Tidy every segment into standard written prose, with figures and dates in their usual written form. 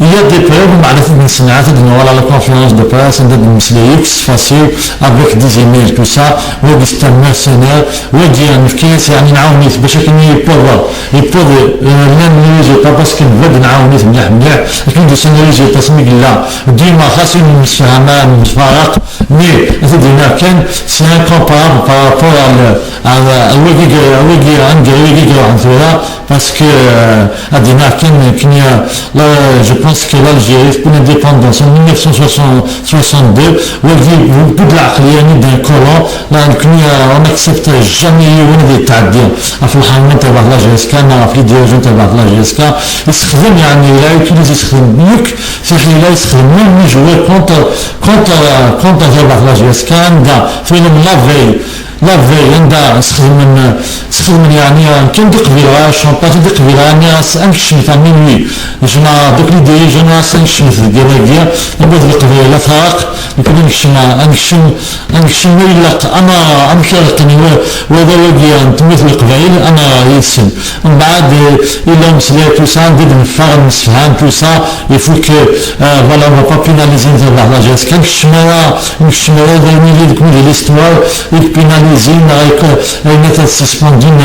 il y a des périodes où on a la conférence de presse, on a des facile avec des emails, tout ça, ou des mercenaires, ou des anifkis, يعني نعاونيت باش يبوض لان pas parce qu'il veut نعاونيت مليح مليح لكن دو سيناريو تصميم لا ديما خاصين نتفاهموا نتفارق مي هذا كان سي انكومبارابل بارابور على ويجي عن ثورة parce que Adina Kenya, là, je pense que l'Algérie, pour l'indépendance en 1962, où il y a beaucoup de l'Aqliani d'un colon, là, on n'accepte jamais des تعديل. في الحرمين تبع لا GSK, في الديرجون تبع لا GSK, يستخدم يعني لا يوتيليز يستخدم بيوك, صحيح لا يستخدم même jouer contre تبع لا GSK, فيلم لا في عندها سخدم يعني كان ديك فيلا شونطاج ديك فيلا انا انكشم تاع مينوي جمع دوك لي دي جانا انكشم في الديراكيا نبغي ديك فيلا فاق يمكن انكشم ولا انا كارتني وهذا وجي نتمثل القبائل انا يسن من بعد الا مسلي تو سا ندير نفاق نسفهام تو سا يفو كو فوالا ما با بيناليزي لا جاس كان نكشم هذا اللي ديك ليستوار يبيناليزي نتا سسبوندين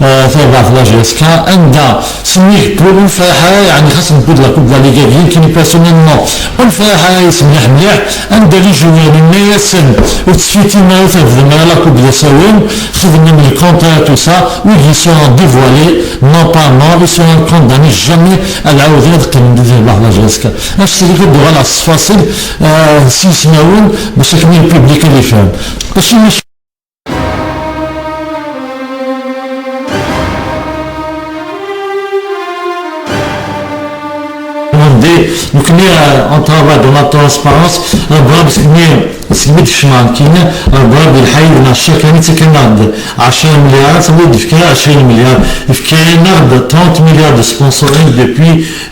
تبع لا GSK عندها سميه بلو فيها يعني خاص نقول لك كوب لا ليغا كاين بيرسونيلمون والفيها يسمح مليح عندها لي جويين ما يسن وتسفيتي ما تخدم على كوب لا سوين خدم من الكونتر تو سا وي سون ديفوالي نو با نو سون كونداني جامي العوضين تبع لا GSK اش اللي كدوا على الفاصل سيسماون باش يكون البوبليك اللي فاهم باش donc on travaille dans la transparence parce que سميت الشمال كاين البلاد الحي الشركه اللي تكناد 10 مليار تبغي فيها 20 مليار فكاين 30 مليار de sponsoring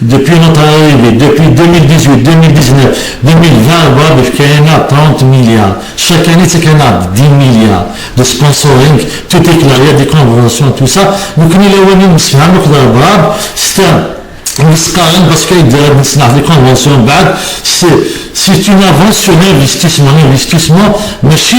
depuis notre arrivée depuis 2018 2019 2020 البلاد كاين 30 مليار chaque année تكناد 10 مليار de sponsoring tout est clair il y a des conventions tout ça donc il est وين نسمع نقدر البلاد نسقارن باسكو يدير نصنع دي كونفونسيون بعد c'est une avance sur l'investissement ماشي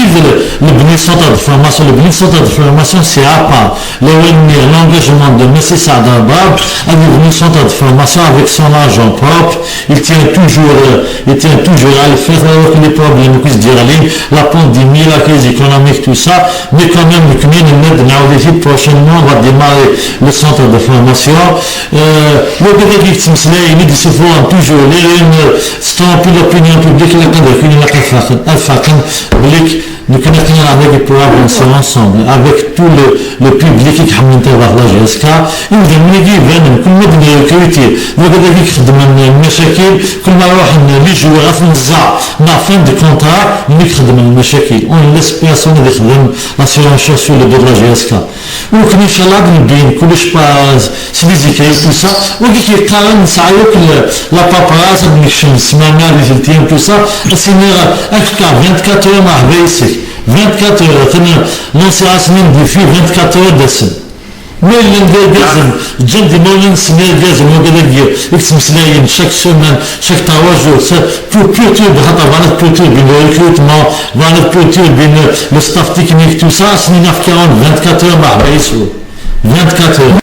le centre de formation le centre de formation c'est à part l'engagement de M. Saad Arbab a devenu centre de formation avec son argent propre il tient toujours à le faire alors que les problèmes que se dire la pandémie la crise économique tout ça mais quand même prochainement on va démarrer le centre de formation il dit souvent toujours les l'opinion publique la nous connaissons avec pour avancer ensemble avec tout le public qui a vers la GSK il y a كل ما بدنا كويتي وقد يخدم المشاكل كل ما نروح اللي جوا في النزاع مع فين دي كونترا نخدم المشاكل اون لاس بيرسون اللي يخدم لاسيرون سوسيو لو دو لا GSK وكن ان شاء الله نبين كلش باز سيزيكاي تو سا وكي كيقارن نسعيو لا باباراس نمشي نسمعنا ريزلتين تو سا سينيرا اكا 24 heures مع بيسك 24 heures ثاني لونسي اسمين دي في 24 heures دسن مي اللي ندير لازم جندي مولين سمير لازم وقال يكتب سلاين شاك سيمان شاك تواجد بلوتو بخاطر فانا بلوتو بين الريكروتمون فانا بلوتو بين لو ستاف تكنيك تو سا سنين في 24 heures مع بيسو 24 heures